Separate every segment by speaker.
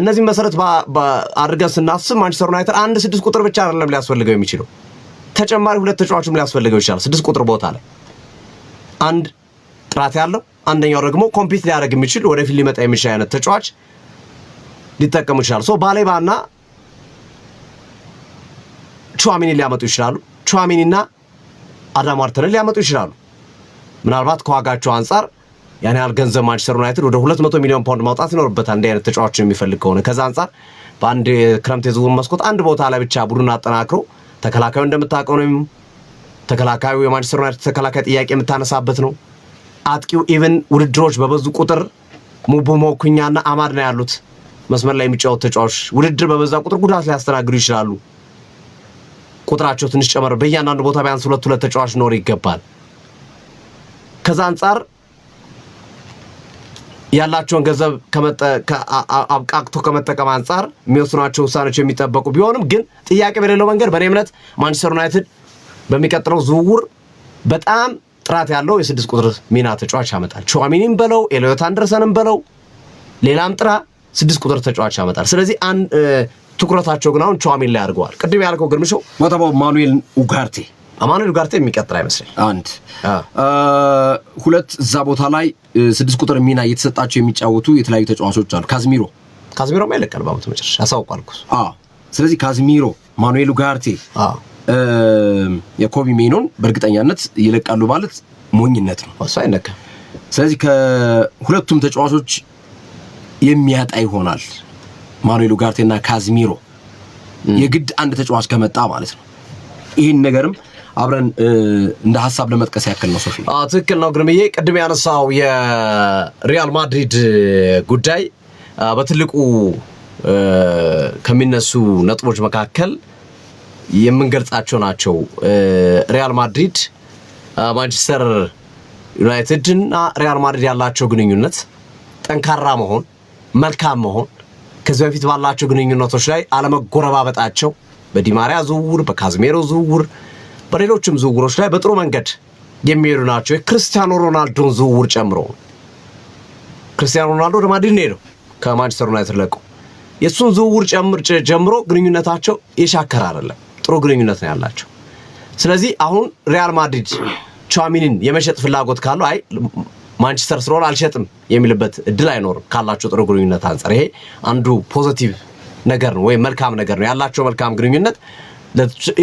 Speaker 1: እነዚህ መሰረት አድርገን ስናስብ ማንቸስተር ዩናይትድ አንድ 6 ቁጥር ብቻ አይደለም ሊያስፈልገው የሚችለው ተጨማሪ 2 ተጫዋቾችም ሊያስፈልገው ይችላል 6 ቁጥር ቦታ ላይ አንድ ጥራት ያለው አንደኛው ደግሞ ኮምፒት ሊያደርግ የሚችል ወደፊት ሊመጣ የሚችል አይነት ተጫዋች ሊጠቀሙ ይችላል ሶ ባሌባና ቹዋሚኒ ሊያመጡ ይችላሉ ቹዋሚኒና አዳም ዋርተንን ሊያመጡ ይችላሉ ምናልባት ከዋጋቸው አንፃር ያን ያህል ገንዘብ ማንቸስተር ዩናይትድ ወደ 200 ሚሊዮን ፓውንድ ማውጣት ይኖርበታል አንድ አይነት ተጫዋቾችን የሚፈልግ ከሆነ ከዛ አንፃር በአንድ ክረምት የዝውውር መስኮት አንድ ቦታ ላይ ብቻ ቡድን አጠናክሮ ተከላካዩ እንደምታውቀው ነው ተከላካዩ የማንቸስተር ዩናይትድ ተከላካይ ጥያቄ የምታነሳበት ነው አጥቂው ኢቭን ውድድሮች በበዙ ቁጥር ሙቡሞ ኩኛና አማድ ነው ያሉት መስመር ላይ የሚጫወቱ ተጫዋቾች ውድድር በበዛ ቁጥር ጉዳት ሊያስተናግዱ ይችላሉ ቁጥራቸው ትንሽ ጨመረ በእያንዳንዱ ቦታ ቢያንስ 2 ተጫዋች ኖር ይገባል ከዛ አንፃር ያላቸውን ገንዘብ አብቃቅቶ ከመጠቀም አንፃር የሚወስኗቸው ውሳኔዎች የሚጠበቁ ቢሆንም ግን ጥያቄ በሌለው መንገድ በኔ እምነት ማንቸስተር ዩናይትድ በሚቀጥለው ዝውውር በጣም ጥራት ያለው የ6 ቁጥር ሚና ተጫዋች ያመጣል ቹዋሚኒም በለው ኤሊዮት አንደርሰንም በለው ሌላም 6 ቁጥር ተጫዋች ያመጣል ስለዚህ ትኩረታቸው ግን አሁን ቹዋሚኒ ላይ አድርገዋል ቅድም ያልከው ግርምሾው
Speaker 2: ወጣው ማኑኤል ኡጋርቴ
Speaker 1: የሚቀጥል አይመስልም
Speaker 2: አንድ ሁለት እዛ ቦታ ላይ 6 ቁጥር ሚና እየተሰጣቸው የሚጫወቱ የተለያዩ ተጫዋቾች አሉ ካዝሚሮ ማይለቀል ባሙት መጨረሻ አሳውቃልኩስ ስለዚህ ካዝሚሮ ማኑኤል ኡጋርቴ የኮቢ ሜኖን በእርግጠኛነት ይለቃሉ ማለት ሞኝነት ነው
Speaker 1: እሱ አይነካ
Speaker 2: ስለዚህ ከሁለቱም ተጫዋቾች የሚያጣ ይሆናል ማኑኤል ኡጋርቴና ካዝሚሮ የግድ አንድ ተጫዋች ከመጣ ማለት ነው ይሄን ነገርም አብረን እንደ ሐሳብ ለመጥቀስ ያክል ነው ሶፊ
Speaker 1: ትክክል ነው ግርምዬ ቅድም ያነሳው የሪያል ማድሪድ ጉዳይ በትልቁ ከሚነሱ ነጥቦች መካከል የምንገልጻቸው ናቸው ሪያል ማድሪድ ማንቸስተር ዩናይትድ እና ሪያል ማድሪድ ያላቸው ግንኙነት ጠንካራ መሆን መልካም መሆን ከዚህ በፊት ባላቸው ግንኙነቶች ላይ አለመጎረባበጣቸው በዲማሪያ ዝውውር በካዝሜሮ ዝውውር በሌሎችም ዝውውሮች ላይ በጥሩ መንገድ የሚሄዱ ናቸው የክርስቲያኖ ሮናልዶን ዝውውር ጨምሮ ክርስቲያኖ ሮናልዶ ወደ ማድሪድ ነው ከማንቸስተር ዩናይትድ ለቆ የሱን ዝውውር ጀምሮ ግንኙነታቸው የሻከረ አይደለም ጥሩ ግንኙነት ነው ያላቸው ስለዚህ አሁን ሪያል ማድሪድ ቹዋሚኒን የመሸጥ ፍላጎት ካለው አይ ማንቸስተር ስለሆነ አልሸጥም የሚልበት እድል አይኖርም ካላቸው ጥሩ ግንኙነት አንፃር ይሄ አንዱ ፖዚቲቭ ነገር ነው ወይ መልካም ነገር ነው ያላቸው መልካም ግንኙነት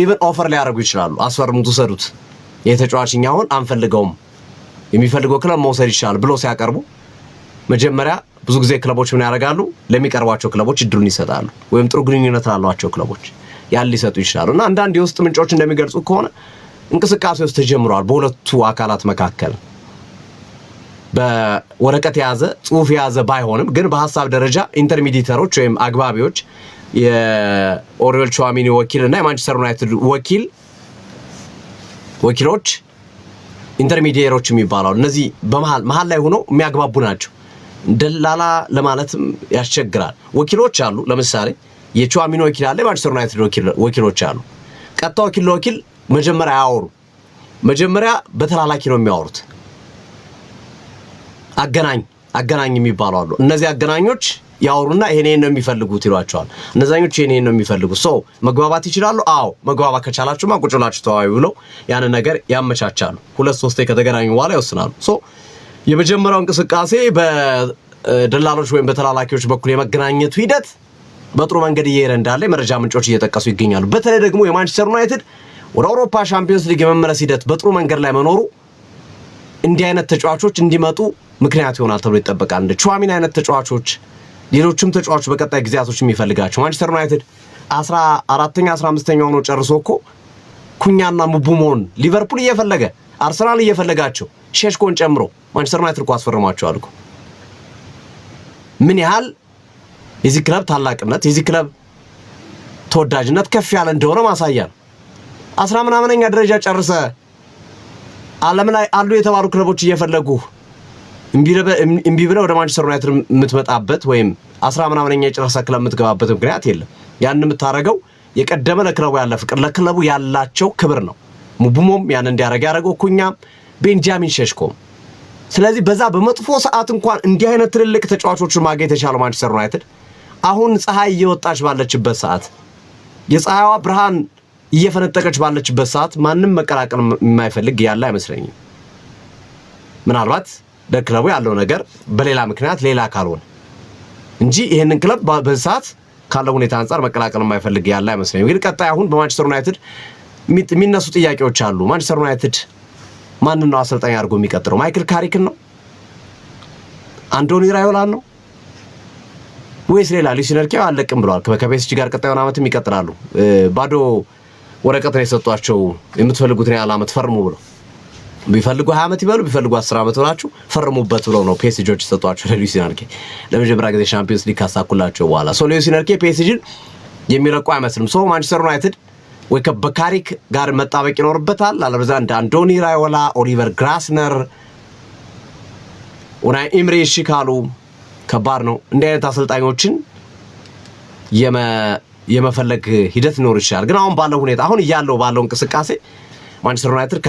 Speaker 1: ኢቭን ኦፈር ሊያደርጉ ይችላሉ አስፈርሙት ወሰዱት የተጫዋችኛውን አንፈልገውም የሚፈልገው ክለብ መውሰድ ይችላል ብሎ ሲያቀርቡ መጀመሪያ ብዙ ጊዜ ክለቦች ምን ያደርጋሉ ለሚቀርቧቸው ክለቦች እድሉን ይሰጣሉ ወይም ጥሩ ግንኙነት ላሏቸው ክለቦች ያን ሊሰጡ ይችላሉና አንዳንድ የውስጥ ምንጮች እንደሚገልጹ ከሆነ እንቅስቃሴዎች ተጀምረዋል በሁለቱ አካላት መካከል በወረቀት ያዘ ጽሁፍ ያዘ ባይሆንም ግን በሐሳብ ደረጃ ኢንተርሚዲየተሮች ወይም አግባቢዎች የኦሪዮል ቹዋሚኒ ወኪልና የማንቸስተር ዩናይትድ ወኪሎች ኢንተርሚዲየሮች የሚባላው እነዚህ በመሃል ላይ ሆነው የሚያግባቡ ናቸው ደላላ ለማለትም ያስቸግራል ወኪሎች አሉ ለምሳሌ የቹዋሚኒ ወኪል አለ የማንቸስተር ዩናይትድ ወኪሎች አሉ ቀጥታ ወኪል መጀመሪያ ያወሩ መጀመሪያ በተላላኪ ነው የሚያወሩት አገናኝ የሚባሉ አሉ እነዚህ አገናኞች ያወሩና ይሄን ነው የሚፈልጉት ይሏቸዋል እነዛኞች ይሄን ነው የሚፈልጉት ሶ መግባባት ይችላሉ አዎ መግባባት ከቻላችሁ ማቁጭላችሁ ተዋዩ ብለው ያን ነገር ያመቻቻሉ 2-3 ከተገናኙ በኋላ ይወስናሉ ሶ የመጀመሪያው እንቅስቃሴ በደላሎች ወይም በተላላኪዎች በኩል የመገናኘቱ ሂደት በጥሩ መንገድ እየሄደ እንዳለ መረጃ ምንጮች እየተጠቀሱ ይገኛሉ በተለይ ደግሞ የማንቸስተር ዩናይትድ ወደ አውሮፓ ቻምፒየንስ ሊግ የመመለስ ሂደት በጥሩ መንገድ ላይ መኖሩ እንዲህ አይነት ተጫዋቾች እንዲመጡ ምክንያት ይሆናል ተብሎ ይጠበቃል እንደ ቹዋሚኒ አይነት ተጫዋቾች ሌሎችም ተጫዋቾች በቀጣይ ጊዜያቶች የሚፈልጋቸው ማንቸስተር ዩናይትድ 14ኛ 15ኛ ሆኖ ጨርሶኮ ኩኛና ሙቡሞን ሊቨርፑል እየፈለገ አርሰናል እየፈለጋቸው ሼሽኮን ጨምሮ ማንቸስተር ዩናይትድ አስፈርማቸው አልኩ ምን ያህል የዚህ ክለብ ታላቅነት የዚህ ክለብ ተወዳጅነት ከፍ ያለ እንደሆነ ማሳያ ነው 10 ምናምነኛ ደረጃ ጨርሰ ዓለም ላይ አሉ የተባሉ ክለቦች እየፈለጉ እምቢ ብለው ወደ ማንቸስተር ዩናይትድ የምትመጣበት ወይም 10 ምናምነኛ የጨረሰ ክለብ የምትገባበት ምክንያት የለም ያን የምታረገው የቀደመ ለክለቡ ያለ ፍቅር ለክለቡ ያላቸው ክብር ነው ሙቡሞም ያን እንዲያረጋ ያረጋው ኩኛም ቤንጃሚን ሼሽኮም ስለዚህ በዛ በመጥፎ ሰዓት እንኳን እንዲህ አይነት ትልልቅ ተጫዋቾችን ማግኘት የቻለው ማንቸስተር ዩናይትድ አሁን ፀሐይ እየወጣች ባለችበት ሰዓት የፀሐይዋ ብርሃን እየፈነጠቀች ባለችበት ሰዓት ማንም መቀላቀል የማይፈልግ ያለ አይመስለኝም። ምናልባት ለክለቡ ያለው ነገር በሌላ ምክንያት ሌላ ካልሆነ እንጂ ይሄንን ክለብ በሰዓት ካለው ሁኔታ አንፃር መቀላቀል የማይፈልግ ያለ አይመስለኝም። ግን ቀጣይ አሁን በማንቸስተር ዩናይትድ የሚነሱ ጥያቄዎች አሉ። ማንቸስተር ዩናይትድ ማንን ነው አሰልጣኝ አድርጎ የሚቀጥረው? ማይክል ካሪክን ነው? አንዶኒ ራዮላን ነው ወይስ ሌላ? ሉዊስ ኤንሪኬ አለቅም ብለዋል። ከፒኤስጂ ጋር ቀጣዩን ዓመትም ይቀጥላሉ። ባዶ ወረቀት ነው የሰጧቸው የምትፈልጉትን ያህል ዓመት ፈርሙ ብለው ቢፈልጉ 20 ዓመት ይበሉ ቢፈልጉ 10 ዓመት ብላችሁ ፈርሙበት ብለው ነው ፒኤስጂዎች የሰጧቸው ለሉዊስ ኤንሪኬ ለመጀመሪያ ጊዜ ቻምፒየንስ ሊግ ካሳኩላቸው በኋላ ሉዊስ ኤንሪኬ ፒኤስጂን የሚለቁ አይመስልም። ማንቸስተር ዩናይትድ ወይ በካሪክ ጋር መጣበቅ ይኖርበታል። አለበለዚያ እንደ አንዶኒ ራዮላ፣ ኦሊቨር ግላስነር፣ ኡናይ ኤምሪ ካሉ ከባድ ነው። እንዲህ አይነት አሰልጣኞችን የመፈለግ ሂደት ሊኖር ይችላል። ግን አሁን ባለው ሁኔታ አሁን እያለው ባለው እንቅስቃሴ ማንቸስተር ዩናይትድ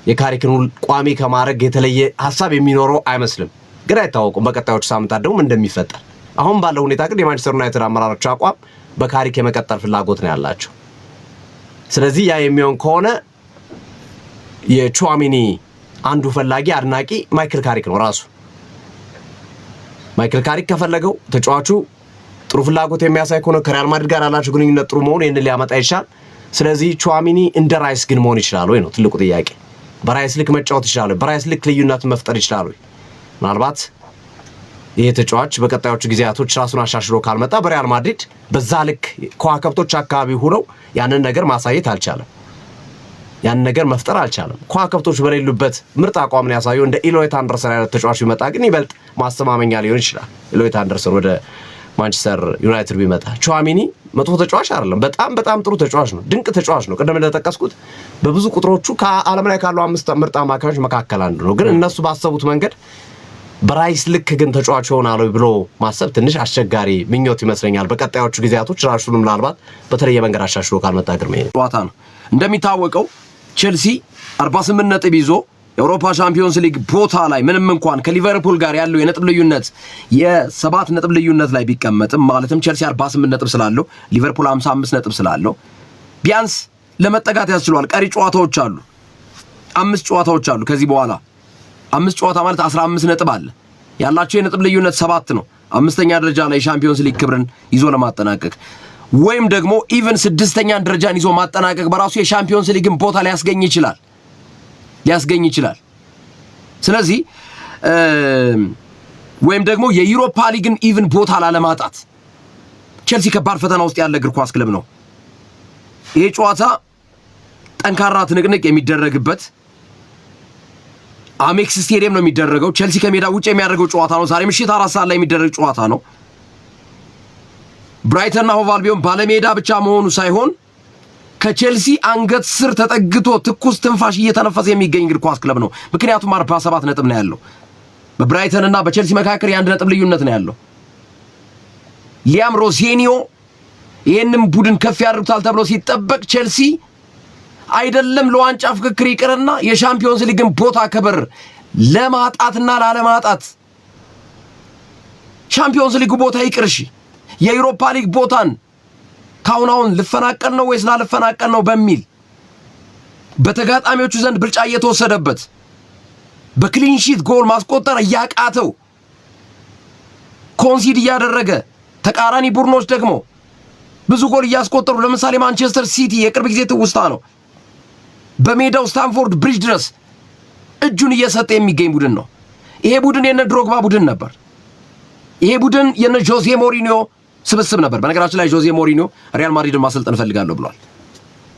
Speaker 1: የካሪክን ቋሚ ከማድረግ የተለየ ሀሳብ የሚኖረው አይመስልም። ግን አይታወቁም በቀጣዮቹ ሳምንታት ደግሞ እንደሚፈጠር። አሁን ባለው ሁኔታ ግን የማንቸስተር ዩናይትድ አመራሮች አቋም በካሪክ የመቀጠል ፍላጎት ነው ያላቸው። ስለዚህ ያ የሚሆን ከሆነ የቹዋሚኒ አንዱ ፈላጊ አድናቂ ማይክል ካሪክ ነው ራሱ። ማይክል ካሪክ ከፈለገው ተጫዋቹ ጥሩ ፍላጎት የሚያሳይ ከሆነ ከሪያል ማድሪድ ጋር ያላቸው ግንኙነት ጥሩ መሆኑ ይህንን ሊያመጣ ይችላል። ስለዚህ ቹዋሚኒ እንደ ራይስ ግን መሆን ይችላል ወይ ነው ትልቁ ጥያቄ። በራይስ ልክ መጫወት ይችላል ወይ? በራይስ ልክ ልዩነት መፍጠር ይችላል ወይ? ምናልባት ይሄ ተጫዋች በቀጣዮቹ ጊዜያቶች ራሱን አሻሽሎ ካልመጣ በሪያል ማድሪድ በዛ ልክ ከዋክብቶች አካባቢ ሆነው ያንን ነገር ማሳየት አልቻለም። ያንን ነገር መፍጠር አልቻለም። ከዋክብቶች በሌሉበት ምርጥ አቋምን ያሳየው እንደ ኢሎይት አንደርሰን አይነት ተጫዋች ቢመጣ ግን ይበልጥ ማስተማመኛ ሊሆን ይችላል። ኢሎይት አንደርሰን ወደ ማንቸስተር ዩናይትድ ቢመጣ ቹዋሚኒ መጥፎ ተጫዋች አይደለም። በጣም ጥሩ ተጫዋች ነው። ድንቅ ተጫዋች ነው። ቀደም እንደተጠቀስኩት በብዙ ቁጥሮቹ ከዓለም ላይ ካሉ 5 ምርጥ አማካዮች መካከል አንዱ ነው። ግን እነሱ ባሰቡት መንገድ በራይስ ልክ ግን ተጫዋች ይሆናል ብሎ ማሰብ ትንሽ አስቸጋሪ ምኞት ይመስለኛል። በቀጣዮቹ ጊዜያቶች ራሱን ምናልባት በተለየ መንገድ አሻሽሎ ካልመጣ ግርሜ
Speaker 2: ጨዋታ ነው። እንደሚታወቀው ቼልሲ 48 ነጥብ ይዞ የአውሮፓ ቻምፒዮንስ ሊግ ቦታ ላይ ምንም እንኳን ከሊቨርፑል ጋር ያለው የነጥብ ልዩነት የ7 ነጥብ ልዩነት ላይ ቢቀመጥም ማለትም ቼልሲ 48 ነጥብ ስላለው ሊቨርፑል 55 ነጥብ ስላለው ቢያንስ ለመጠጋት ያስችሏል። ቀሪ ጨዋታዎች አሉ። 5 ጨዋታዎች አሉ። ከዚህ በኋላ 5 ጨዋታ ማለት 15 ነጥብ አለ። ያላቸው የነጥብ ልዩነት 7 ነው። 5ኛ ደረጃ ላይ ቻምፒዮንስ ሊግ ክብርን ይዞ ለማጠናቀቅ ወይም ደግሞ ኢቭን 6ኛ ደረጃን ይዞ ማጠናቀቅ በራሱ የቻምፒዮንስ ሊግን ቦታ ሊያስገኝ ይችላል። ስለዚህ ወይም ደግሞ የዩሮፓ ሊግን ኢቭን ቦታ ላለማጣት ቼልሲ ከባድ ፈተና ውስጥ ያለ እግር ኳስ ክለብ ነው። ይሄ ጨዋታ ጠንካራ ትንቅንቅ የሚደረግበት አሜክስ ስቴዲየም ነው የሚደረገው። ቼልሲ ከሜዳ ውጭ የሚያደርገው ጨዋታ ነው። ዛሬ ምሽት 4 ሰዓት ላይ የሚደረግ ጨዋታ ነው። ብራይተንና ሆቭ አልቢዮን ባለሜዳ ብቻ መሆኑ ሳይሆን ከቼልሲ አንገት ስር ተጠግቶ ትኩስ ትንፋሽ እየተነፈሰ የሚገኝ እግር ኳስ ክለብ ነው። ምክንያቱም 47 ነጥብ ነው ያለው። በብራይተንና በቼልሲ መካከል የ1 ነጥብ ልዩነት ነው ያለው። ሊያም ሮሴኒዮ ይህንም ቡድን ከፍ ያደርጉታል ተብሎ ሲጠበቅ ቼልሲ አይደለም ለዋንጫ ፍክክር ይቅርና የቻምፒዮንስ ሊግን ቦታ ክብር ለማጣትና ላለማጣት ቻምፒዮንስ ሊግ ቦታ ይቅርሽ የዩሮፓ ሊግ ቦታን ካሁን ልፈናቀል ነው ወይስ ላልፈናቀል ነው በሚል በተጋጣሚዎቹ ዘንድ ብልጫ እየተወሰደበት በክሊን ሺት ጎል ማስቆጠር እያቃተው ኮንሲድ እያደረገ ተቃራኒ ቡድኖች ደግሞ ብዙ ጎል እያስቆጠሩ ለምሳሌ ማንቸስተር ሲቲ የቅርብ ጊዜ ትውስታ ነው። በሜዳው ስታንፎርድ ብሪጅ ድረስ እጁን እየሰጠ የሚገኝ ቡድን ነው። ይሄ ቡድን የነ ድሮግባ ቡድን ነበር። ይሄ ቡድን የነ ጆዜ ሞሪኒዮ ስብስብ ነበር። በነገራችን ላይ ጆዜ ሞሪኒዮ ሪያል ማድሪድን ማሰልጠን ፈልጋለሁ ብሏል።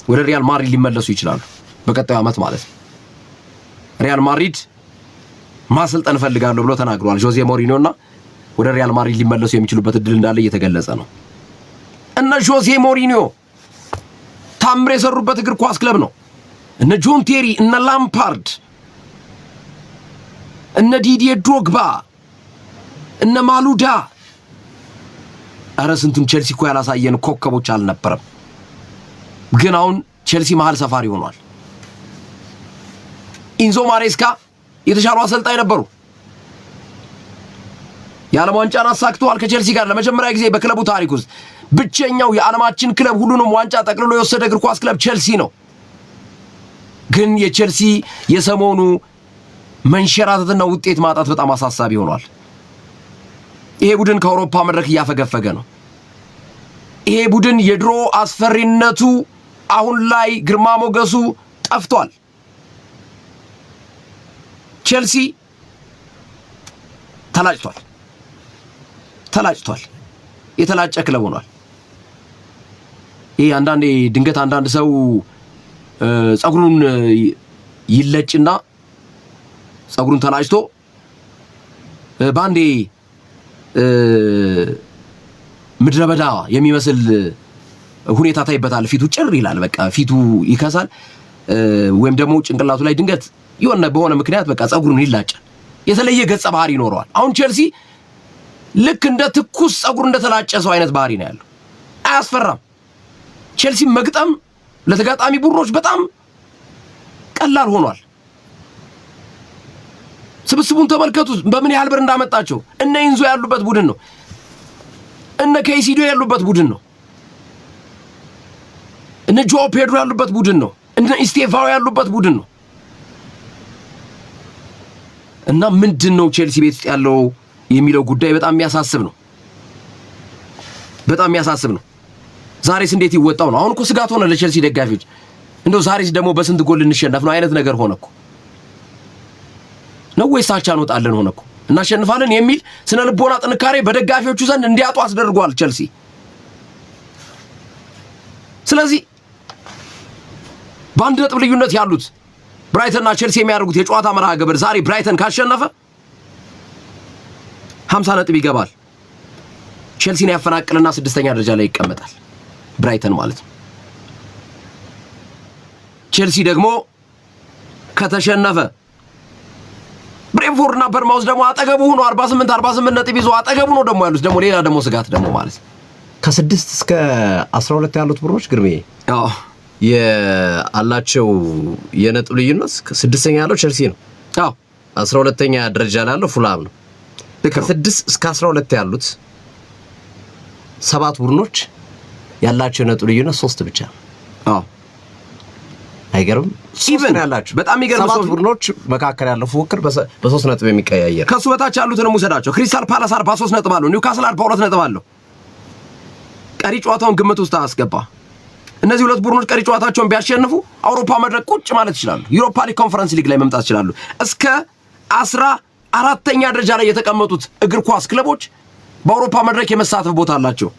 Speaker 2: ወደ ሪያል ማድሪድ ሊመለሱ ይችላሉ በቀጣዩ ዓመት ማለት ነው። ሪያል ማድሪድ ማሰልጠን ፈልጋለሁ ብሎ ተናግሯል ጆዜ ሞሪኒዮና ወደ ሪያል ማድሪድ ሊመለሱ የሚችሉበት እድል እንዳለ እየተገለጸ ነው። እነ ጆዜ ሞሪኒዮ ታምር የሰሩበት እግር ኳስ ክለብ ነው። እነ ጆን ቴሪ፣ እነ ላምፓርድ፣ እነ ዲዲዬ ድሮግባ፣ እነ ማሉዳ ስንቱን ቼልሲ እኮ ያላሳየን ኮከቦች አልነበረም። ግን አሁን ቼልሲ መሃል ሰፋሪ ሆኗል። ኢንዞ ማሬስካ የተሻሉ አሰልጣኝ ነበሩ። የዓለም ዋንጫን አሳክተዋል ከቼልሲ ጋር ለመጀመሪያ ጊዜ በክለቡ ታሪክ ውስጥ ብቸኛው የዓለማችን ክለብ ሁሉንም ዋንጫ ጠቅልሎ የወሰደ እግር ኳስ ክለብ ቼልሲ ነው። ግን የቼልሲ የሰሞኑ መንሸራተትና ውጤት ማጣት በጣም አሳሳቢ ሆኗል። ይሄ ቡድን ከአውሮፓ መድረክ እያፈገፈገ ነው። ይሄ ቡድን የድሮ አስፈሪነቱ አሁን ላይ ግርማ ሞገሱ ጠፍቷል። ቼልሲ ተላጭቷል። የተላጨ ክለብ ሆኗል። ይሄ አንዳንዴ ድንገት አንዳንድ ሰው ጸጉሩን ይለጭና ጸጉሩን ተላጭቶ ባንዴ ምድረ በዳ የሚመስል ሁኔታ ታይበታል። ፊቱ ጭር ይላል፣ በቃ ፊቱ ይከሳል። ወይም ደግሞ ጭንቅላቱ ላይ ድንገት የሆነ በሆነ ምክንያት በቃ ጸጉሩን ይላጫል። የተለየ ገጸ ባህሪ ይኖረዋል። አሁን ቼልሲ ልክ እንደ ትኩስ ጸጉር እንደተላጨ ሰው አይነት ባህሪ ነው ያለው። አያስፈራም። ቼልሲ መግጠም ለተጋጣሚ ቡድኖች በጣም ቀላል ሆኗል። ስብስቡን ተመልከቱት፣ በምን ያህል ብር እንዳመጣቸው። እነ ኢንዞ ያሉበት ቡድን ነው። እነ ኬሲዶ ያሉበት ቡድን ነው። እነ ጆ ፔድሮ ያሉበት ቡድን ነው። እነ ኢስቴቫኦ ያሉበት ቡድን ነው። እና ምንድነው ቼልሲ ቤት ውስጥ ያለው የሚለው ጉዳይ በጣም የሚያሳስብ ነው። ዛሬስ እንዴት ይወጣው ነው? አሁን እኮ ስጋት ሆነ ለቼልሲ ደጋፊዎች። እንደው ዛሬስ ደግሞ በስንት ጎል እንሸነፍ ነው አይነት ነገር ሆነ እኮ ነው። ወይስ አቻ እንወጣለን ሆነ እኮ እናሸንፋለን የሚል ስነ ልቦና ጥንካሬ በደጋፊዎቹ ዘንድ እንዲያጡ አስደርጓል ቼልሲ። ስለዚህ በአንድ ነጥብ ልዩነት ያሉት ብራይተንና ቼልሲ የሚያደርጉት የጨዋታ መርሃ ግብር ዛሬ ብራይተን ካሸነፈ 50 ነጥብ ይገባል። ቼልሲን ያፈናቅልና 6ኛ ደረጃ ላይ ይቀመጣል ብራይተን ማለት ነው። ቼልሲ ደግሞ ከተሸነፈ ብሬንፎርድና በርማውዝ ደግሞ አጠገቡ ሆኖ 48 ነጥብ ይዞ አጠገቡ ነው ደግሞ ያሉት ደግሞ ሌላ ደግሞ ስጋት ደግሞ ማለት ነው።
Speaker 1: ከ6 እስከ 12 ያሉት ቡድኖች ግርሜ ያላቸው የነጥብ ልዩነት 6ኛ ያለው ቼልሲ ነው። 12ኛ ደረጃ ላይ ያለው ፉልሃም ነው። ከ6 እስከ 12 ያሉት 7 ቡድኖች ያላቸው የነጥብ ልዩነት 3 ብቻ ነው። አይገርም?
Speaker 2: ኢቨን ያላችሁ በጣም የሚገርም
Speaker 1: 7 ቡድኖች መካከል ያለው ፉክክር በ3 ነጥብ የሚቀያየር።
Speaker 2: ከሱ በታች ያሉትን ሙሰዳቸው። ክሪስታል ፓላስ 43 ነጥብ አለው። ኒውካስል 42 ነጥብ አለው። ቀሪ ጨዋታውን ግምት ውስጥ አስገባ። እነዚህ ሁለት ቡድኖች ቀሪ ጨዋታቸውን ቢያሸንፉ አውሮፓ መድረክ ቁጭ ማለት ይችላሉ። ዩሮፓ ሊግ ኮንፈረንስ ሊግ ላይ መምጣት ይችላሉ። እስከ 14ኛ ደረጃ ላይ የተቀመጡት እግር ኳስ ክለቦች በአውሮፓ መድረክ የመሳተፍ ቦታ አላቸው።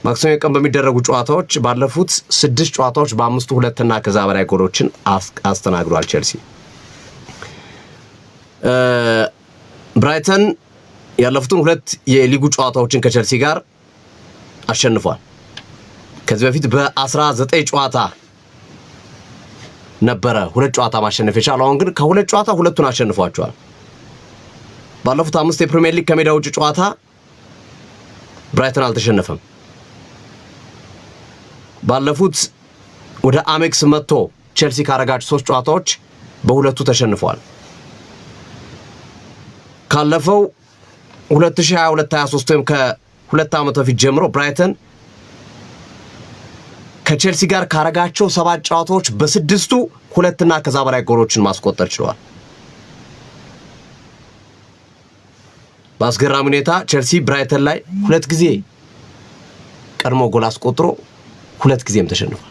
Speaker 1: ማክሰኞ ቀን በሚደረጉ ጨዋታዎች ባለፉት 6 ጨዋታዎች በ5ቱ 2 እና ከዛ በላይ ጎሎችን አስተናግዷል ቼልሲ። ብራይተን ያለፉትን 2 የሊጉ ጨዋታዎችን ከቼልሲ ጋር አሸንፏል። ከዚህ በፊት በ19 ጨዋታ ነበረ 2 ጨዋታ ማሸነፍ የቻለው። አሁን ግን ከ2 ጨዋታ 2ቱን አሸንፏቸዋል። ባለፉት 5 የፕሪሚየር ሊግ ከሜዳ ውጭ ጨዋታ ብራይተን አልተሸነፈም። ባለፉት ወደ አሜክስ መጥቶ ቼልሲ ካረጋቸው 3 ጨዋታዎች በ2ቱ ተሸንፏል። ካለፈው 2022-23 ወይም ከ2 ዓመት በፊት ጀምሮ ብራይተን ከቼልሲ ጋር ካረጋቸው 7 ጨዋታዎች በ6ቱ 2 እና ከዛ በላይ ጎሎችን ማስቆጠር ችሏል። በአስገራሚ ሁኔታ ቼልሲ ብራይተን ላይ 2 ጊዜ ቀድሞ ጎል አስቆጥሮ 2 ጊዜም ተሸንፏል።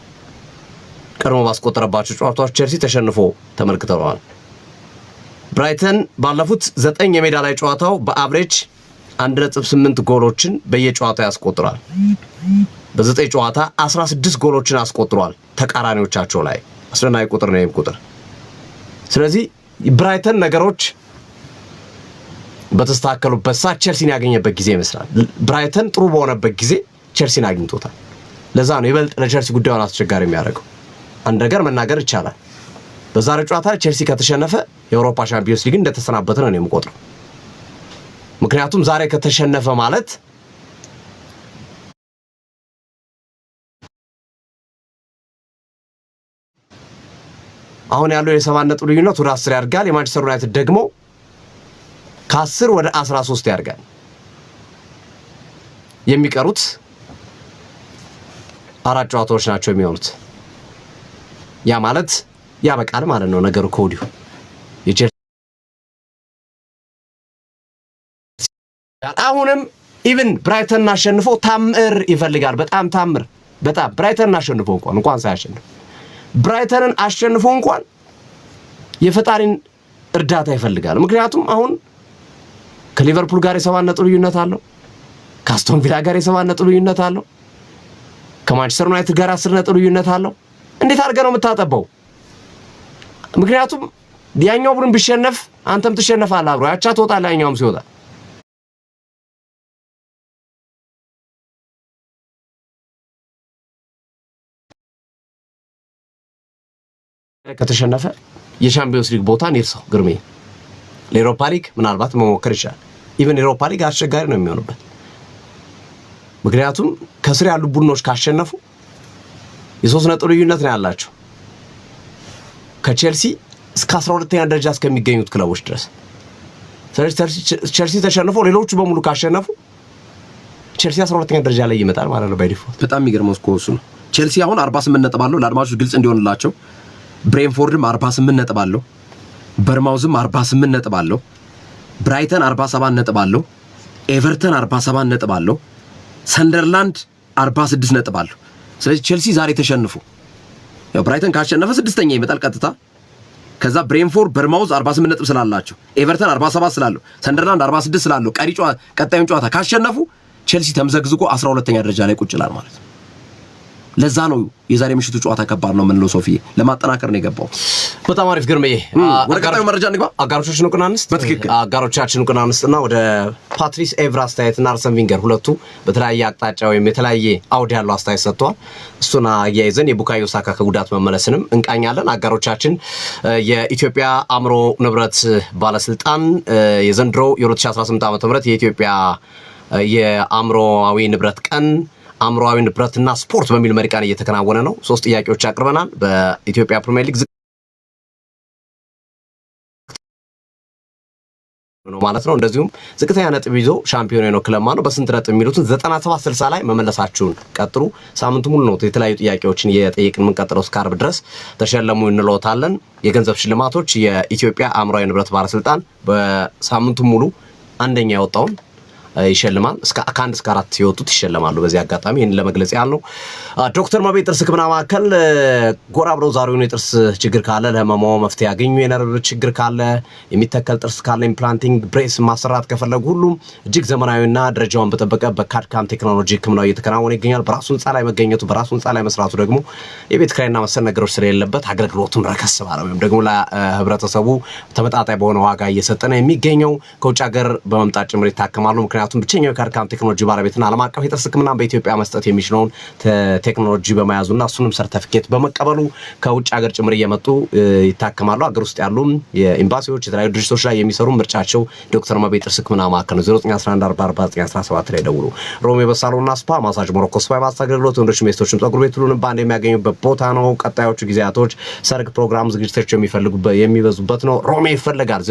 Speaker 1: ቀድሞ ባስቆጠረባቸው ጨዋታዎች ቼልሲ ተሸንፎ ተመልክተዋል። ብራይተን ባለፉት 9 የሜዳ ላይ ጨዋታው በአቨሬጅ 1.8 ጎሎችን በየጨዋታው ያስቆጥራል። በ9 ጨዋታ 16 ጎሎችን አስቆጥሯል ተቃራኒዎቻቸው ላይ። አስደናቂ ቁጥር ነው ይሄም ቁጥር። ስለዚህ ብራይተን ነገሮች በተስተካከሉበት ሰዓት ቼልሲን ያገኘበት ጊዜ ይመስላል። ብራይተን ጥሩ በሆነበት ጊዜ ቼልሲን አግኝቶታል። ለዛ ነው ይበልጥ ለቼልሲ ጉዳዩን አስቸጋሪ የሚያደርገው። አንድ ነገር መናገር ይቻላል። በዛሬው ጨዋታ ቼልሲ ከተሸነፈ የአውሮፓ ሻምፒዮንስ ሊግ እንደተሰናበተ ነው የምቆጥረው። ምክንያቱም ዛሬ ከተሸነፈ ማለት አሁን ያለው የ7 ነጥብ ልዩነት ወደ 10 ያድጋል። የማንቸስተር ዩናይትድ ደግሞ ከ10 ወደ 13 ያድጋል። የሚቀሩት 4 ጨዋታዎች ናቸው የሚሆኑት። ያ ማለት ያበቃል ማለት ነው ነገሩ ከወዲሁ። አሁንም ኢቭን ብራይተን አሸንፎ ታምር ይፈልጋል። በጣም ታምር በጣም ብራይተን አሸንፎ እንኳን ሳያሸንፍ ብራይተንን አሸንፎ እንኳን የፈጣሪን እርዳታ ይፈልጋል። ምክንያቱም አሁን ከሊቨርፑል ጋር የ7 ነጥብ ልዩነት አለው። ከአስቶን ቪላ ጋር የ7 ነጥብ ልዩነት አለው። ከማንቸስተር ዩናይትድ ጋር 10 ነጥብ ልዩነት አለው። እንዴት አድርገህ ነው የምታጠበው? ምክንያቱም ያኛው ቡድን ቢሸነፍ አንተም ትሸነፋለህ አብሮ ያቻ ትወጣለህ ያኛውም ሲወጣ። ከተሸነፈ የቻምፒዮንስ ሊግ ቦታን ይርሳው ግርሜ። ለዩሮፓ ሊግ ምናልባት መሞከር ይችላል። ኢቭን ዩሮፓ ሊግ አስቸጋሪ ነው የሚሆንበት። ምክንያቱም ከስር ያሉ ቡድኖች ካሸነፉ የ3 ነጥብ ልዩነት ነው ያላቸው ከቼልሲ እስከ 12ኛ ደረጃ እስከሚገኙት ክለቦች ድረስ። ስለዚህ ቼልሲ ተሸንፎ ሌሎቹ በሙሉ ካሸነፉ ቼልሲ 12ኛ ደረጃ ላይ ይመጣል ማለት ነው በዲፎልት።
Speaker 2: በጣም የሚገርመው እሱ ነው። ቼልሲ አሁን 48 ነጥብ አለው። ለአድማጮች ግልጽ እንዲሆንላቸው ብሬንፎርድም 48 ነጥብ አለው። በርማውዝም 48 ነጥብ አለው። ብራይተን 47 ነጥብ አለው። ኤቨርተን 47 ነጥብ አለው። ሰንደርላንድ 46 ነጥብ አለው። ስለዚህ ቼልሲ ዛሬ ተሸንፎ ያው ብራይተን ካሸነፈ 6ኛ ይመጣል ቀጥታ። ከዛ ብሬንፎርድ በርማውዝ 48 ነጥብ ስላላቸው፣ ኤቨርተን 47 ስላለው፣ ሰንደርላንድ 46 ስላለው ቀጣዩን ጨዋታ ካሸነፉ ቼልሲ ተምዘግዝቆ 12ኛ ደረጃ ላይ ቁጭ ይላል ማለት ነው። ለዛ ነው የዛሬ ምሽቱ ጨዋታ ከባድ ነው የምንለው። ሶፊ ለማጠናከር ነው የገባው።
Speaker 1: በጣም አሪፍ ግርምዬ።
Speaker 2: ወደ ቀጣዩ መረጃ እንግባ።
Speaker 1: አጋሮቻችን እንቁናንስ
Speaker 2: በትክክል
Speaker 1: አጋሮቻችን እንቁናንስና ወደ ፓትሪስ ኤቭራ አስተያየትና አርሰን ቪንገር ሁለቱ በተለያየ አቅጣጫ ወይም የተለያየ አውድ ያለው አስተያየት ሰጥተዋል። እሱን አያይዘን የቡካዮ ሳካ ከጉዳት መመለስንም እንቃኛለን። አጋሮቻችን የኢትዮጵያ አእምሮ ንብረት ባለስልጣን የዘንድሮው የ2018 ዓ.ም የኢትዮጵያ የአእምሮአዊ ንብረት ቀን አእምሮአዊ ንብረትና ስፖርት በሚል መሪ ቃል እየተከናወነ ነው። 3 ጥያቄዎች አቅርበናል። በኢትዮጵያ ፕሪሚየር ሊግ ነው ማለት ነው። እንደዚሁም ዝቅተኛ ነጥብ ይዞ ሻምፒዮን ነው ክለብ ነው። በስንት ነጥብ የሚሉትን 97-60 ላይ መመለሳችሁን ቀጥሩ። ሳምንቱ ሙሉ ነው የተለያዩ ጥያቄዎችን እየጠየቅን የምንቀጥለው እስከ ዓርብ ድረስ ተሸለሙ እንለውታለን። የገንዘብ ሽልማቶች የኢትዮጵያ አእምሮአዊ ንብረት ባለስልጣን በሳምንቱ ሙሉ አንደኛ ያወጣውን ይሸልማል። ከ1 እስከ 4 ሲወጡት ይሸለማሉ። በዚህ አጋጣሚ ይህን ለመግለጽ ያህል ነው። ዶክተር መቤት ጥርስ ሕክምና ማዕከል ጎራ ብለው ዛሬውን የጥርስ ችግር ካለ ለህመሞ መፍትሄ ያገኙ። የነርቭ ችግር ካለ፣ የሚተከል ጥርስ ካለ፣ ኢምፕላንቲንግ ብሬስ ማሰራት ከፈለጉ ሁሉም እጅግ ዘመናዊና ደረጃውን በጠበቀ በካድካም ቴክኖሎጂ ሕክምናው እየተከናወነ ይገኛል። በራሱ ህንፃ ላይ መገኘቱ በራሱ ህንፃ ላይ መስራቱ ደግሞ የቤት ኪራይና መሰል ነገሮች ስለሌለበት አገልግሎቱን ረከስ ባለ ወይም ደግሞ ለህብረተሰቡ ተመጣጣኝ በሆነ ዋጋ እየሰጠ ነው የሚገኘው። ከውጭ ሀገር በመምጣት ጭምር ይታከማሉ። ምክንያቱም ብቸኛው የካድካም ቴክኖሎጂ ባለቤትና ዓለም አቀፍ የጥርስ ህክምና በኢትዮጵያ መስጠት የሚችለውን ቴክኖሎጂ በመያዙና እሱንም ሰርቲፊኬት በመቀበሉ ከውጭ ሀገር ጭምር እየመጡ ይታከማሉ። ሀገር ውስጥ ያሉ የኤምባሲዎች የተለያዩ ድርጅቶች ላይ የሚሰሩ ምርጫቸው ዶክተር መቤት ጥርስ ህክምና ማዕከል ነው። 0911449917 ላይ ደውሉ። ሮሜ በሳሎንና ስፓ ማሳጅ፣ ሞሮኮ ስፓ ማሳጅ አገልግሎት፣ ወንዶች ሜስቶችም ጸጉር ቤት ሁሉንም በአንድ የሚያገኙበት ቦታ ነው። ቀጣዮቹ ጊዜያቶች ሰርግ ፕሮግራም ዝግጅቶች የሚበዙበት ነው። ሮሜ ይፈልጋል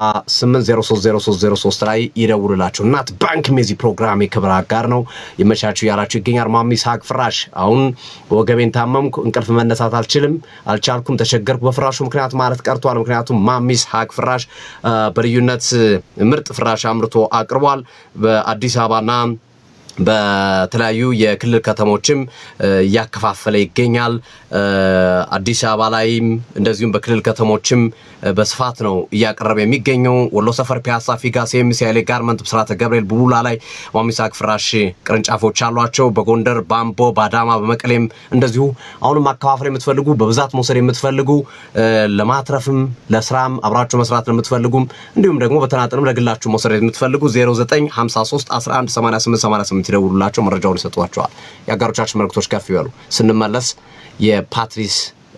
Speaker 1: 0978030303 ላይ ይደውሉላችሁ። እናት ባንክ ሜዚ ፕሮግራም የክብር አጋር ነው። ይመቻችሁ ያላችሁ ይገኛል። ማሚስ ሀቅ ፍራሽ አሁን ወገቤን ታመምኩ፣ እንቅልፍ መነሳት አልቻልኩም፣ ተቸገርኩ በፍራሹ ምክንያት ማለት ቀርቷል። ምክንያቱም ማሚስ ሀቅ ፍራሽ በልዩነት ምርጥ ፍራሽ አምርቶ አቅርቧል። በአዲስ አበባና በተለያዩ የክልል ከተሞችም እያከፋፈለ ይገኛል። አዲስ አበባ ላይም እንደዚሁም በክልል ከተሞችም በስፋት ነው እያቀረበ የሚገኘው። ወሎ ሰፈር፣ ፒያሳ፣ ፊጋ፣ ሲኤምሲ፣ ኃይሌ ጋርመንት፣ ብስራተ ገብርኤል፣ ቡሉላ ላይ ማሚስ ሀቅ ፍራሽ ቅርንጫፎች አሏቸው። በጎንደር፣ በአምቦ፣ በአዳማ፣ በመቀሌም እንደዚሁ አሁንም ማከፋፈል የምትፈልጉ በብዛት መውሰድ የምትፈልጉ ለማትረፍም ለስራም አብራችሁ መስራት የምትፈልጉም እንዲሁም ደግሞ በተናጠልም ለግላችሁ መውሰድ የምትፈልጉ 0953118888 ይደውሉላቸው፣ መረጃውን ይሰጧቸዋል። የአጋሮቻችን መልእክቶች ከፍ ይበሉ። ስንመለስ የፓትሪስ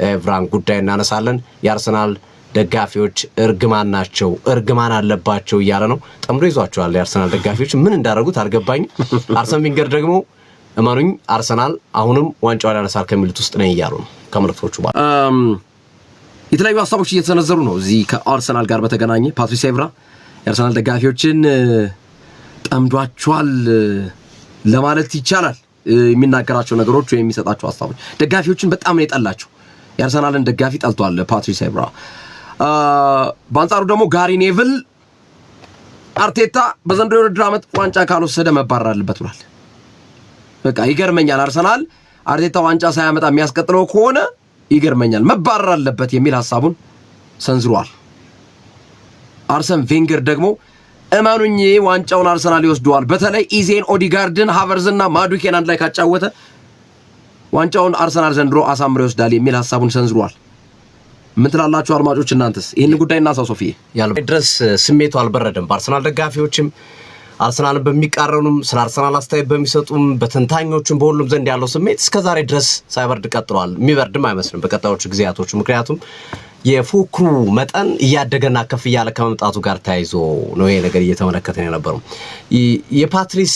Speaker 1: ኤቭራን ጉዳይ እናነሳለን። የአርሰናል ደጋፊዎች እርግማን ናቸው፣ እርግማን አለባቸው እያለ ነው። ጠምዶ ይዟቸዋል። የአርሰናል ደጋፊዎች ምን እንዳደረጉት አልገባኝም። አርሰን ቪንገር ደግሞ እመኑኝ አርሰናል አሁንም ዋንጫውን ያነሳል ከሚሉት ውስጥ ነኝ እያሉ ነው። ከመልእክቶቹ
Speaker 2: የተለያዩ ሀሳቦች እየተሰነዘሩ ነው። እዚህ ከአርሰናል ጋር በተገናኘ ፓትሪስ ኤቭራ የአርሰናል ደጋፊዎችን ጠምዷቸዋል ለማለት ይቻላል። የሚናገራቸው ነገሮች ወይ የሚሰጣቸው ሀሳቦች ደጋፊዎችን በጣም ነው የጠላቸው። የአርሰናልን ደጋፊ ጠልቷል ፓትሪስ ኤቭራ። በአንጻሩ ደግሞ ጋሪ ኔቭል አርቴታ በዘንድሮ የውድድር ዓመት ዋንጫ ካልወሰደ መባረር አለበት ብሏል። በቃ ይገርመኛል፣ አርሰናል አርቴታ ዋንጫ ሳያመጣ የሚያስቀጥለው ከሆነ ይገርመኛል፣ መባረር አለበት የሚል ሀሳቡን ሰንዝሯል። አርሰን ቬንገር ደግሞ እመኑኝ ዋንጫውን አርሰናል ይወስደዋል፣ በተለይ ኢዜን፣ ኦዲጋርድን፣ ሃቨርዝና ማዱኬን አንድ ላይ ካጫወተ ዋንጫውን አርሰናል ዘንድሮ አሳምሮ ይወስዳል የሚል ሀሳቡን ሰንዝሯል። ምን ትላላችሁ አድማጮች? እናንተስ ይህን ጉዳይ እናሳው። ሶፊ
Speaker 1: ድረስ ስሜቱ አልበረደም በአርሰናል ደጋፊዎችም አርሰናልን በሚቃረኑም ስለ አርሰናል አስተያየት በሚሰጡም በተንታኞችም በሁሉም ዘንድ ያለው ስሜት እስከዛሬ ድረስ ሳይበርድ ቀጥሏል። የሚበርድም አይመስልም በቀጣዮቹ ጊዜያቶች። ምክንያቱም የፉክሩ መጠን እያደገና ከፍ እያለ ከመምጣቱ ጋር ተያይዞ ነው ይሄ ነገር እየተመለከተን የነበረው። የፓትሪስ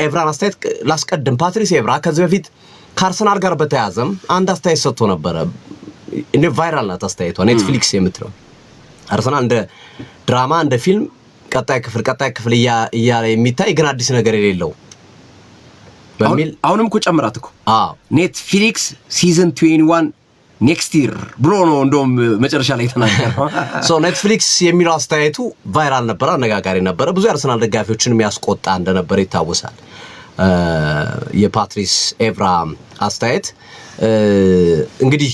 Speaker 1: ኤቭራን አስተያየት ላስቀድም። ፓትሪስ ኤቭራ ከዚህ በፊት ከአርሰናል ጋር በተያያዘም አንድ አስተያየት ሰጥቶ ነበረ። እንደ ቫይራል ናት አስተያየቷ፣ ኔትፍሊክስ የምትለው አርሰናል እንደ ድራማ እንደ ፊልም ቀጣይ ክፍል እያለ የሚታይ ግን አዲስ ነገር የሌለው በሚል
Speaker 2: አሁንም እኮ ጨምራት እኮ ኔትፍሊክስ ሲዝን 21 ኔክስት ይር ብሎ ነው እንደውም መጨረሻ ላይ ተናገረው።
Speaker 1: ኔትፍሊክስ የሚለው አስተያየቱ ቫይራል ነበር፣ አነጋጋሪ ነበር፣ ብዙ የአርሰናል ደጋፊዎችን የሚያስቆጣ እንደነበር ይታወሳል። የፓትሪስ ኤቭራ አስተያየት እንግዲህ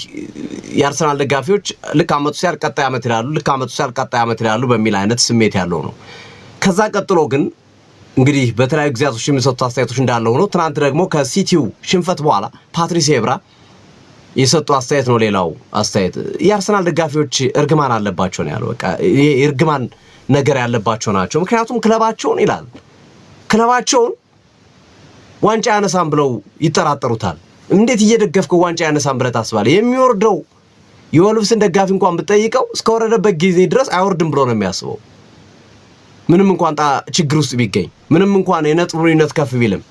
Speaker 1: የአርሰናል ደጋፊዎች ልክ አመቱ ሲያል ቀጣይ አመት ይላሉ፣ ልክ አመቱ ሲያል ቀጣይ አመት ይላሉ በሚል አይነት ስሜት ያለው ነው። ከዛ ቀጥሎ ግን እንግዲህ በተለያዩ ጊዜያቶች የሚሰጡት አስተያየቶች እንዳለ ሆኖ ትናንት ደግሞ ከሲቲው ሽንፈት በኋላ ፓትሪስ ኤቭራ የሰጡ አስተያየት ነው። ሌላው አስተያየት የአርሰናል ደጋፊዎች እርግማን አለባቸው ነው ያለው። በቃ እርግማን ነገር ያለባቸው ናቸው። ምክንያቱም ክለባቸውን ይላል ክለባቸውን ዋንጫ ያነሳም ብለው ይጠራጠሩታል። እንዴት እየደገፍከው ዋንጫ ያነሳም ብለህ ታስባለህ? የሚወርደው የወልቭስን ደጋፊ እንኳን ብትጠይቀው እስከወረደበት ጊዜ ድረስ አይወርድም ብሎ ነው የሚያስበው። ምንም እንኳን ችግር ውስጥ ቢገኝ፣ ምንም እንኳን የነጥብ ልዩነት ከፍ ቢልም።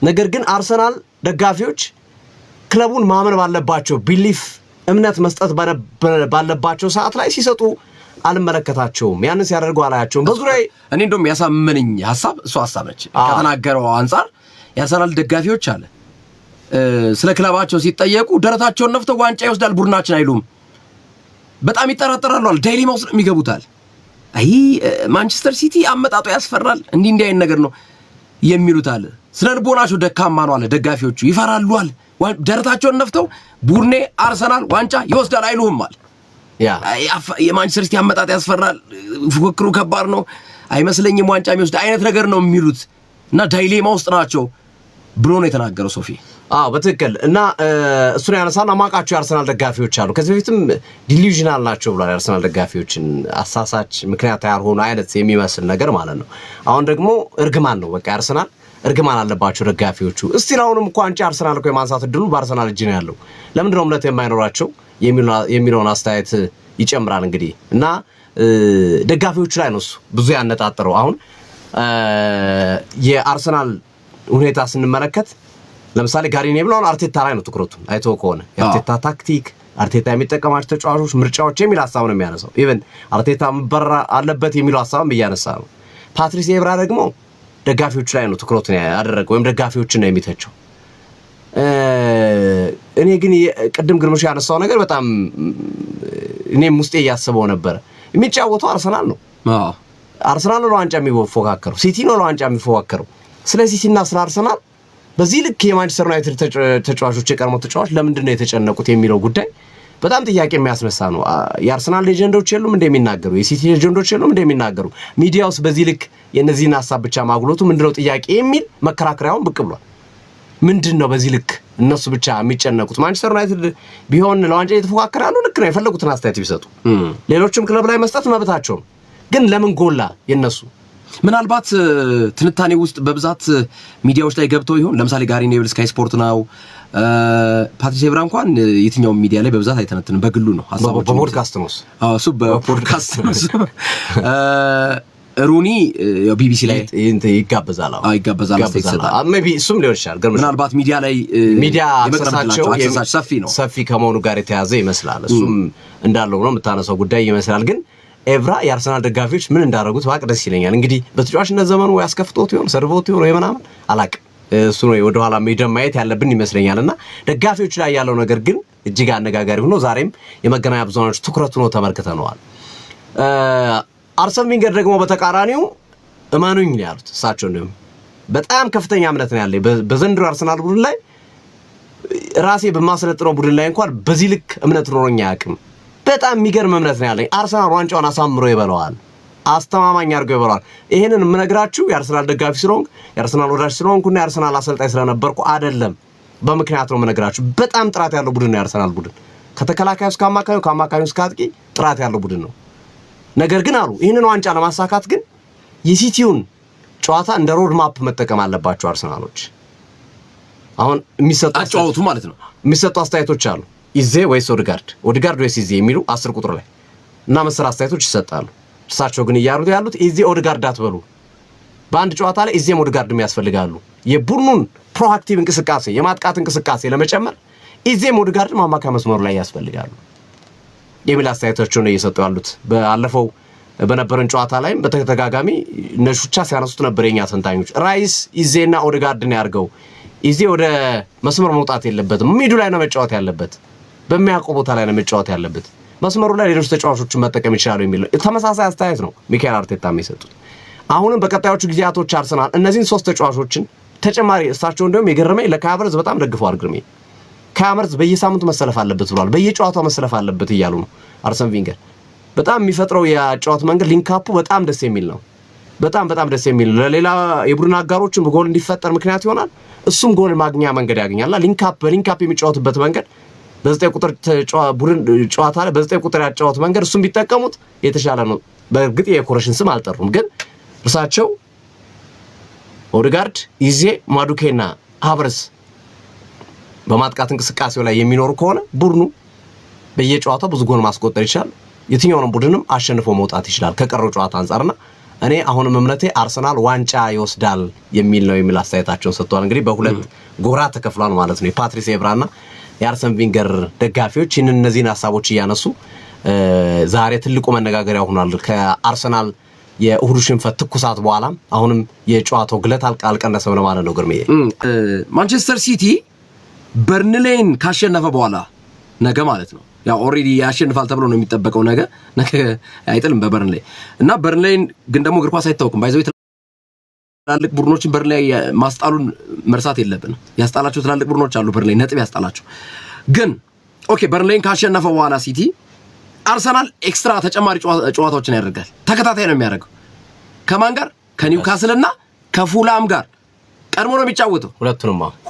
Speaker 1: ነገር ግን አርሰናል ደጋፊዎች ክለቡን ማመን ባለባቸው ቢሊፍ እምነት መስጠት ባለባቸው ሰዓት ላይ ሲሰጡ አልመለከታቸውም። ያንን ሲያደርጉ አላያቸውም። በዙሪያ
Speaker 2: እኔ እንደውም ያሳመነኝ ሀሳብ እሱ ሀሳብ ነች። ከተናገረው አንጻር የአርሰናል ደጋፊዎች አለ ስለ ክለባቸው ሲጠየቁ ደረታቸውን ነፍተው ዋንጫ ይወስዳል ቡድናችን አይሉም። በጣም ይጠራጠራሉ። ዳይሊ ማውስ የሚገቡታል። አይ ማንቸስተር ሲቲ አመጣጡ ያስፈራል፣ እንዲህ አይነት ነገር ነው የሚሉት አለ። ስለ ልቦናቸው ደካማ ነው አለ። ደጋፊዎቹ ይፈራሉ አለ። ደረታቸውን ነፍተው ቡድኔ አርሰናል ዋንጫ ይወስዳል አይሉም አለ። የማንቸስተር ሲቲ አመጣጥ ያስፈራል፣ ፉክክሩ ከባድ ነው፣ አይመስለኝም ዋንጫ የሚወስድ አይነት ነገር ነው የሚሉት እና ዳይሌማ ውስጥ ናቸው ብሎ ነው የተናገረው ሶፊ።
Speaker 1: በትክክል እና እሱን ያነሳና ማቃቸው የአርሰናል ደጋፊዎች አሉ። ከዚህ በፊትም ዲሉዥናል ናቸው ብሏል። የአርሰናል ደጋፊዎችን አሳሳች ምክንያት ያልሆኑ አይነት የሚመስል ነገር ማለት ነው። አሁን ደግሞ እርግማን ነው በቃ የአርሰናል እርግማን አለባቸው ደጋፊዎቹ። እስቲ አሁንም እኮ ዋንጫ አርሰናል እኮ የማንሳት እድሉ በአርሰናል እጅ ነው ያለው። ለምንድን ነው እምነት የማይኖራቸው የሚለውን አስተያየት ይጨምራል እንግዲህ እና ደጋፊዎቹ ላይ ነው እሱ ብዙ ያነጣጠረው። አሁን የአርሰናል ሁኔታ ስንመለከት ለምሳሌ ጋሪ ኔቭል አሁን አርቴታ ላይ ነው ትኩረቱ። አይቶ ከሆነ የአርቴታ ታክቲክ፣ አርቴታ የሚጠቀማቸው ተጫዋቾች ምርጫዎች የሚል ሀሳብ ነው የሚያነሳው። ኢቨን አርቴታ መበራ አለበት የሚለው ሀሳብም እያነሳ ነው። ፓትሪስ ኤቭራ ደግሞ ደጋፊዎቹ ላይ ነው ትኩረቱን ያደረገው ወይም ደጋፊዎችን ነው የሚተቸው። እኔ ግን ቅድም ግርምሽ ያነሳው ነገር በጣም እኔም ውስጤ እያስበው ነበረ። የሚጫወተው አርሰናል ነው። አርሰናል ነው ለዋንጫ የሚፎካከረው፣ ሲቲ ነው ለዋንጫ የሚፎካከረው። ስለ ሲቲና ስለ አርሰናል በዚህ ልክ የማንቸስተር ዩናይትድ ተጫዋቾች የቀድሞ ተጫዋቾች ለምንድን ነው የተጨነቁት የሚለው ጉዳይ በጣም ጥያቄ የሚያስነሳ ነው። የአርሰናል ሌጀንዶች የሉም እንደሚናገሩ፣ የሲቲ ሌጀንዶች የሉም እንደሚናገሩ፣ ሚዲያውስ በዚህ ልክ የነዚህን ሀሳብ ብቻ ማጉሎቱ ምንድነው ጥያቄ የሚል መከራከሪያውን ብቅ ብሏል። ምንድነው በዚህ ልክ እነሱ ብቻ የሚጨነቁት? ማንቸስተር ዩናይትድ ቢሆን ለዋንጫ እየተፎካከራሉ፣ ልክ ነው፣ የፈለጉትን አስተያየት ቢሰጡ፣ ሌሎችም ክለብ ላይ መስጠት መብታቸው። ግን ለምን ጎላ የነሱ?
Speaker 2: ምናልባት ትንታኔ ውስጥ በብዛት ሚዲያዎች ላይ ገብተው ይሆን? ለምሳሌ ጋሪ ኔቭል ስካይ ስፖርት ነው። ፓትሪስ ኤቭራ እንኳን የትኛው ሚዲያ ላይ በብዛት አይተነትንም፣ በግሉ ነው ሀሳቦች
Speaker 1: በፖድካስት ነው
Speaker 2: እሱ በፖድካስት ነው። ሩኒ ቢቢሲ ላይ
Speaker 1: ይጋበዛል
Speaker 2: ይሰጣል።
Speaker 1: ሜይ ቢ እሱም ሊሆን ይችላል።
Speaker 2: ምናልባት ሚዲያ ላይ
Speaker 1: አክሰሳቸው
Speaker 2: ሰፊ ነው፣
Speaker 1: ሰፊ ከመሆኑ ጋር የተያዘ ይመስላል። እሱም እንዳለው ነው የምታነሳው ጉዳይ ይመስላል። ግን ኤቭራ የአርሰናል ደጋፊዎች ምን እንዳደረጉት ባቅ ደስ ይለኛል። እንግዲህ በተጫዋችነት ዘመኑ ያስከፍቶት ይሆን ሰርቦት ይሆን ወይ ምናምን አላቅም። እሱ ነው ወደ ኋላ ሜዳ ማየት ያለብን ይመስለኛልና ደጋፊዎች ላይ ያለው ነገር ግን እጅግ አነጋጋሪ ሆኖ ዛሬም የመገናኛ ብዙሃኖች ትኩረት ሆኖ ተመልክተነዋል። አርሰን ቬንገር ደግሞ በተቃራኒው እመኑኝ ነው ያሉት። እሳቸው ነው በጣም ከፍተኛ እምነት ነው ያለኝ በዘንድሮ አርሰናል ቡድን ላይ ራሴ በማሰለጥነው ቡድን ላይ እንኳን በዚህ ልክ እምነት ኖሮኛ አያውቅም። በጣም የሚገርም እምነት ነው ያለኝ። አርሰናል ዋንጫውን አሳምሮ ይበለዋል፣ አስተማማኝ አድርጎ ይበለዋል። ይሄንን የምነግራችሁ የአርሰናል ደጋፊ ስለሆንኩ የአርሰናል ወዳጅ ስለሆንኩና የአርሰናል አሰልጣኝ ስለነበርኩ አይደለም፣ በምክንያት ነው የምነግራችሁ። በጣም ጥራት ያለው ቡድን ነው የአርሰናል ቡድን። ከተከላካዩ እስከ አማካዩ ከአማካዩ እስከ አጥቂ ጥራት ያለው ቡድን ነው። ነገር ግን አሉ ይህንን ዋንጫ ለማሳካት ግን የሲቲውን ጨዋታ እንደ ሮድ ማፕ መጠቀም አለባቸው አርሰናሎች። አሁን የሚሰጡ
Speaker 2: አጫወቱ ማለት ነው
Speaker 1: የሚሰጡ አስተያየቶች አሉ። ኢዜ ወይስ ኦድጋርድ ወይስ ኢዜ የሚሉ 10 ቁጥር ላይ እና መሰል አስተያየቶች ይሰጣሉ። እርሳቸው ግን እያሉት ያሉት ኢዜ ኦድጋርድ አትበሉ። በአንድ ጨዋታ ላይ ኢዜም ኦድጋርድም ያስፈልጋሉ። የቡድኑን ፕሮአክቲቭ እንቅስቃሴ የማጥቃት እንቅስቃሴ ለመጨመር ኢዜም ኦድጋርድም አማካይ መስመሩ ላይ ያስፈልጋሉ የሚል አስተያየቶችን እየሰጡ ያሉት። ባለፈው በነበረን ጨዋታ ላይም በተደጋጋሚ ነሹቻ ሲያነሱት ነበር የኛ ተንታኞች። ራይስ ኢዜና ኦድጋርድን ያርገው። ኢዜ ወደ መስመር መውጣት የለበትም፣ ሚዱ ላይ ነው መጫወት ያለበት፣ በሚያውቀው ቦታ ላይ ነው መጫወት ያለበት፣ መስመሩ ላይ ሌሎች ተጫዋቾችን መጠቀም ይችላሉ የሚል ተመሳሳይ አስተያየት ነው ሚካኤል አርቴታ የሚሰጡት። አሁንም በቀጣዮቹ ጊዜያቶች አርሰናል እነዚህን 3 ተጫዋቾችን ተጨማሪ እሳቸው እንደውም የገረመኝ ለካይ ሃቨርትዝ በጣም ደግፈዋል። ግርሜ ካይ ሃቨርትዝ በየሳምንቱ መሰለፍ አለበት ብሏል። በየጨዋታው መሰለፍ አለበት እያሉ ነው አርሰን ቬንገር። በጣም የሚፈጥረው የጨዋታ መንገድ ሊንካፑ በጣም ደስ የሚል ነው። በጣም ደስ የሚል ለሌላ የቡድን አጋሮችም ጎል እንዲፈጠር ምክንያት ይሆናል። እሱም ጎል ማግኛ መንገድ ያገኛል። በሊንካፕ የሚጫወትበት መንገድ በ9 ቁጥር ቡድን ጨዋታ ላይ በ9 ቁጥር ያጫወት መንገድ እሱም ቢጠቀሙት የተሻለ ነው። በእርግጥ የኮረሽን ስም አልጠሩም፣ ግን እርሳቸው ኦድጋርድ፣ ኢዜ፣ ማዱኬና ሃቨርትዝ በማጥቃት እንቅስቃሴው ላይ የሚኖሩ ከሆነ ቡድኑ በየጨዋታው ብዙ ጎል ማስቆጠር ይችላል። የትኛውንም ቡድንም አሸንፎ መውጣት ይችላል ከቀረው ጨዋታ አንጻርና እኔ አሁንም እምነቴ አርሰናል ዋንጫ ይወስዳል የሚል ነው የሚል አስተያየታቸውን ሰጥተዋል። እንግዲህ በሁለት ጎራ ተከፍሏል ማለት ነው። የፓትሪስ ኤቭራና የአርሰን ቬንገር ደጋፊዎች እነዚህን ሀሳቦች እያነሱ ዛሬ ትልቁ መነጋገሪያ ሆኗል። ከአርሰናል የእሁዱ ሽንፈት ትኩሳት በኋላ አሁንም የጨዋታው ግለት አልቀነሰም ነው ማለት ነው። ግርሜ
Speaker 2: ማንቸስተር ሲቲ በርንሌይን ካሸነፈ በኋላ ነገ ማለት ነው ያው ኦሬዲ ያሸንፋል ተብሎ ነው የሚጠበቀው። ነገ አይጥልም በበርንሌይ እና በርንሌይን ግን ደግሞ እግር ኳስ አይታወቅም። ባይዘው ትላልቅ ቡድኖችን በርንሌይ ማስጣሉን መርሳት የለብንም። ያስጣላቸው ትላልቅ ቡድኖች አሉ በርንሌይ ነጥብ ያስጣላቸው። ግን ኦኬ በርንሌይን ካሸነፈ በኋላ ሲቲ አርሰናል ኤክስትራ ተጨማሪ ጨዋታዎችን ያደርጋል። ተከታታይ ነው የሚያደርገው። ከማን ጋር? ከኒውካስልና ከፉላም ጋር ቀድሞ ነው የሚጫወተው።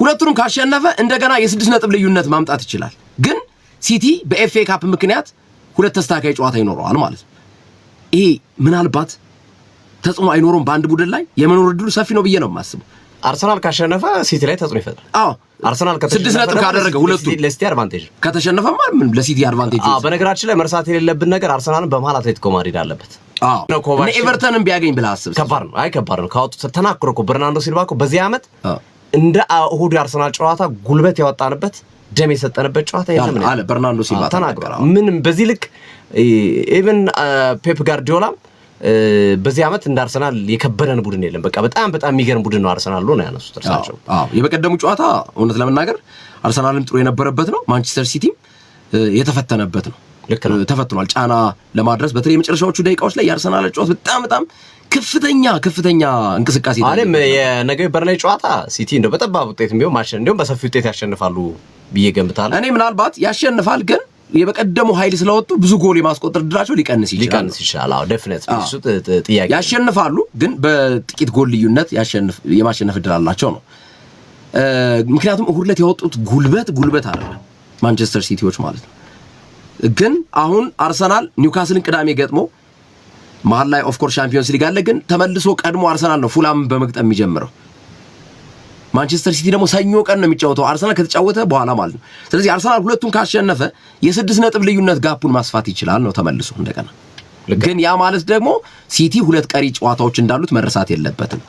Speaker 2: ሁለቱንም ካሸነፈ እንደገና የ6 ነጥብ ልዩነት ማምጣት ይችላል። ግን ሲቲ በኤፍኤ ካፕ ምክንያት 2 ተስተካካይ ጨዋታ ይኖረዋል ማለት ነው። ይሄ ምናልባት ተጽዕኖ አይኖረውም በአንድ ቡድን ላይ የመኖር እድሉ ሰፊ ነው ብዬ ነው የማስበው።
Speaker 1: አርሰናል ካሸነፈ ሲቲ ላይ ተጽዕኖ ይፈጥራል።
Speaker 2: አዎ
Speaker 1: አርሰናል
Speaker 2: ከ6 ነጥብ ካደረገ ሁለቱ
Speaker 1: ለሲቲ አድቫንቴጅ
Speaker 2: ከተሸነፈማ ምን ለሲቲ አድቫንቴጅ።
Speaker 1: በነገራችን ላይ መርሳት የሌለብን ነገር አርሰናልን በመሃል አትሌቲኮ ማድሪድ አለበት።
Speaker 2: እነ ኤቨርተንን ቢያገኝ ብለህ አስብ።
Speaker 1: ከባድ ነው። ካወጡት ተናክሮ እኮ በርናንዶ ሲልቫ እኮ በዚህ ዓመት እንደ እሁዱ የአርሰናል ጨዋታ ጉልበት ያወጣንበት ደም የሰጠንበት ጨዋታ የለም
Speaker 2: አለ በርናንዶ ሲልቫ
Speaker 1: ተናግሯል። ምንም በዚህ ልክ ኢቭን ፔፕ ጋርዲዮላ በዚህ ዓመት እንደ አርሰናል የከበደን ቡድን የለም። በቃ በጣም የሚገርም ቡድን ነው አርሰናል ነው ያነሱት እርሳቸው።
Speaker 2: የበቀደሙ ጨዋታ እውነት ለመናገር አርሰናልም ጥሩ የነበረበት ነው። ማንቸስተር ሲቲም የተፈተነበት ነው።
Speaker 1: ልክ ነው፣
Speaker 2: ተፈትኗል። ጫና ለማድረስ በተለይ የመጨረሻዎቹ ደቂቃዎች ላይ የአርሰናል ጨዋታ በጣም ከፍተኛ እንቅስቃሴ
Speaker 1: አለም። የነገው በርንሌይ ጨዋታ ሲቲ እንደው በጠባብ ውጤትም ቢሆን ማሸነፍ እንደውም በሰፊ ውጤት ያሸንፋሉ ብዬ ገምታለሁ።
Speaker 2: እኔ ምናልባት ያሸንፋል ግን የበቀደሙ ኃይል ስለወጡ ብዙ ጎል የማስቆጠር ድራቸው ሊቀንስ
Speaker 1: ይችላል። አዎ ዴፊኒትሊ እሱ ጥያቄ።
Speaker 2: ያሸንፋሉ ግን በጥቂት ጎል ልዩነት የማሸነፍ እድል አላቸው ነው። ምክንያቱም እሁድ ዕለት ያወጡት ጉልበት አይደለም ማንቸስተር ሲቲዎች ማለት ነው። ግን አሁን አርሰናል ኒውካስልን ቅዳሜ ገጥሞ መሀል ላይ ኦፍ ኮርስ ቻምፒዮንስ ሊግ አለ። ግን ተመልሶ ቀድሞ አርሰናል ነው ፉላም በመግጠም የሚጀምረው። ማንቸስተር ሲቲ ደግሞ ሰኞ ቀን ነው የሚጫወተው አርሰናል ከተጫወተ በኋላ ማለት ነው። ስለዚህ አርሰናል ሁለቱን ካሸነፈ የ6 ነጥብ ልዩነት ጋፑን ማስፋት ይችላል ነው ተመልሶ እንደገና። ግን ያ ማለት ደግሞ ሲቲ 2 ቀሪ ጨዋታዎች እንዳሉት መረሳት የለበትም።